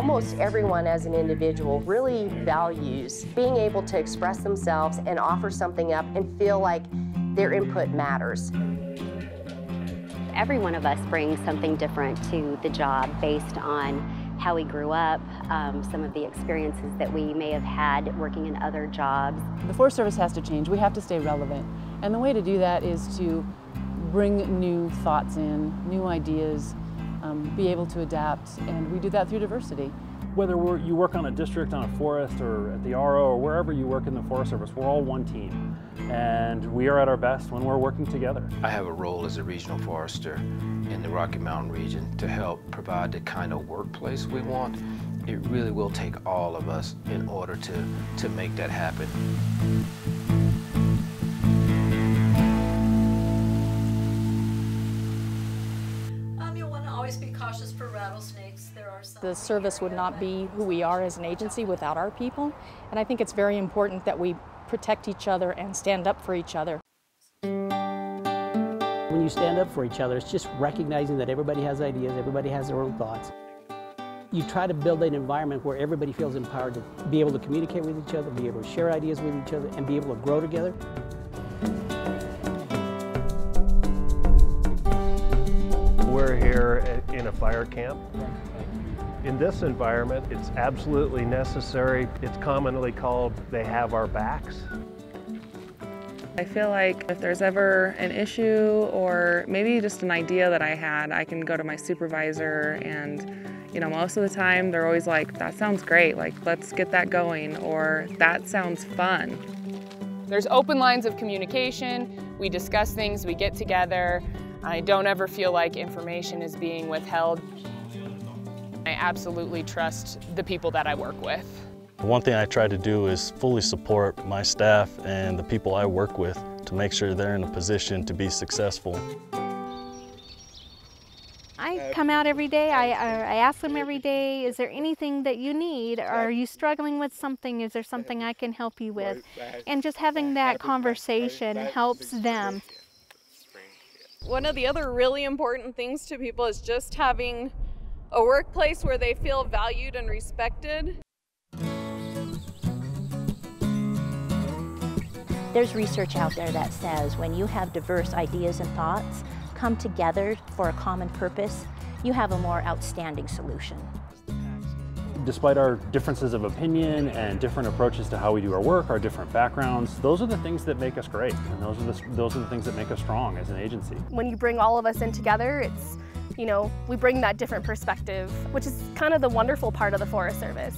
Almost everyone as an individual really values being able to express themselves and offer something up and feel like their input matters. Every one of us brings something different to the job based on how we grew up, some of the experiences that we may have had working in other jobs. The Forest Service has to change. We have to stay relevant. And the way to do that is to bring new thoughts in, new ideas, be able to adapt, and we do that through diversity. Whether you work on a district, on a forest, or at the RO, or wherever you work in the Forest Service, we're all one team. And we are at our best when we're working together. I have a role as a regional forester in the Rocky Mountain region to help provide the kind of workplace we want. It really will take all of us in order to make that happen. You'll want to always be cautious for rattlesnakes. There are some. The service would not be who we are as an agency without our people, and I think it's very important that we protect each other and stand up for each other. When you stand up for each other, it's just recognizing that everybody has ideas, everybody has their own thoughts. You try to build an environment where everybody feels empowered to be able to communicate with each other, be able to share ideas with each other, and be able to grow together. We're here in a fire camp. In this environment, it's absolutely necessary. It's commonly called, they have our backs. I feel like if there's ever an issue or maybe just an idea that I had, I can go to my supervisor and, you know, most of the time they're always like, that sounds great, like let's get that going, or that sounds fun. There's open lines of communication, we discuss things, we get together. I don't ever feel like information is being withheld. I absolutely trust the people that I work with. One thing I try to do is fully support my staff and the people I work with to make sure they're in a position to be successful. I come out every day, I ask them every day, is there anything that you need? Are you struggling with something? Is there something I can help you with? And just having that conversation helps them. One of the other really important things to people is just having a workplace where they feel valued and respected. There's research out there that says when you have diverse ideas and thoughts come together for a common purpose, you have a more outstanding solution. Despite our differences of opinion and different approaches to how we do our work, our different backgrounds, those are the things that make us great, and those are the things that make us strong as an agency. When you bring all of us in together, it's, you know, we bring that different perspective, which is kind of the wonderful part of the Forest Service.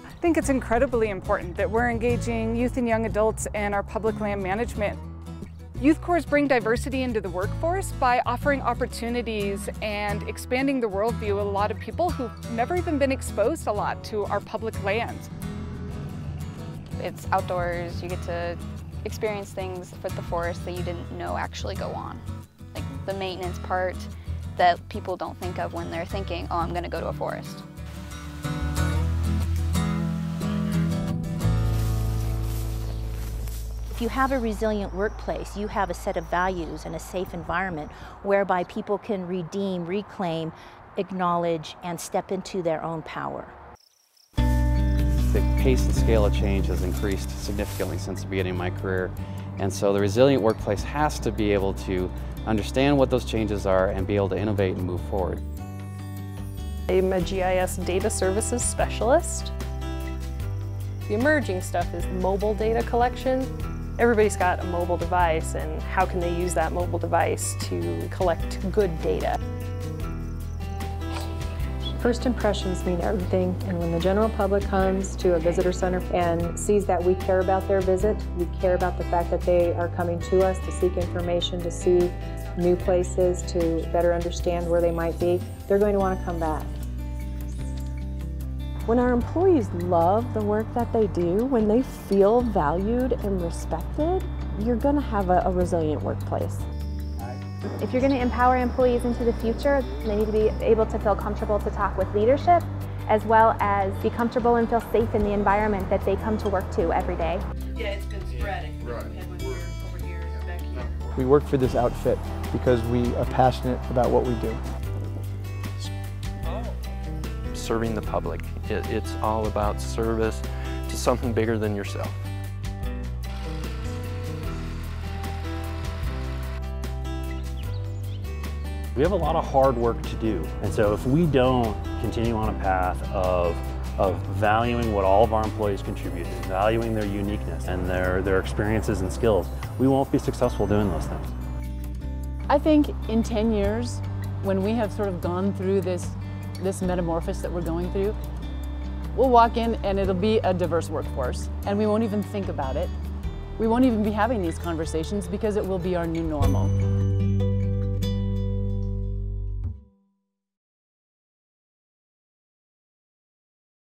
I think it's incredibly important that we're engaging youth and young adults in our public land management. Youth Corps bring diversity into the workforce by offering opportunities and expanding the worldview of a lot of people who've never even been exposed a lot to our public lands. It's outdoors, you get to experience things with the forest that you didn't know actually go on. Like the maintenance part that people don't think of when they're thinking, oh, I'm going to go to a forest. If you have a resilient workplace, you have a set of values and a safe environment whereby people can redeem, reclaim, acknowledge, and step into their own power. The pace and scale of change has increased significantly since the beginning of my career, and so the resilient workplace has to be able to understand what those changes are and be able to innovate and move forward. I'm a GIS data services specialist. The emerging stuff is mobile data collection. Everybody's got a mobile device, and how can they use that mobile device to collect good data? First impressions mean everything, and when the general public comes to a visitor center and sees that we care about their visit, we care about the fact that they are coming to us to seek information, to see new places, to better understand where they might be, they're going to want to come back. When our employees love the work that they do, when they feel valued and respected, you're going to have a resilient workplace. If you're going to empower employees into the future, they need to be able to feel comfortable to talk with leadership, as well as be comfortable and feel safe in the environment that they come to work to every day. Yeah, it's been spreading. Right. Over here, back here. We work for this outfit because we are passionate about what we do. serving the public. It's all about service to something bigger than yourself. We have a lot of hard work to do, and so if we don't continue on a path of valuing what all of our employees contribute, valuing their uniqueness and their experiences and skills, we won't be successful doing those things. I think in 10 years, when we have sort of gone through this metamorphosis that we're going through, we'll walk in and it'll be a diverse workforce, and we won't even think about it. We won't even be having these conversations because it will be our new normal.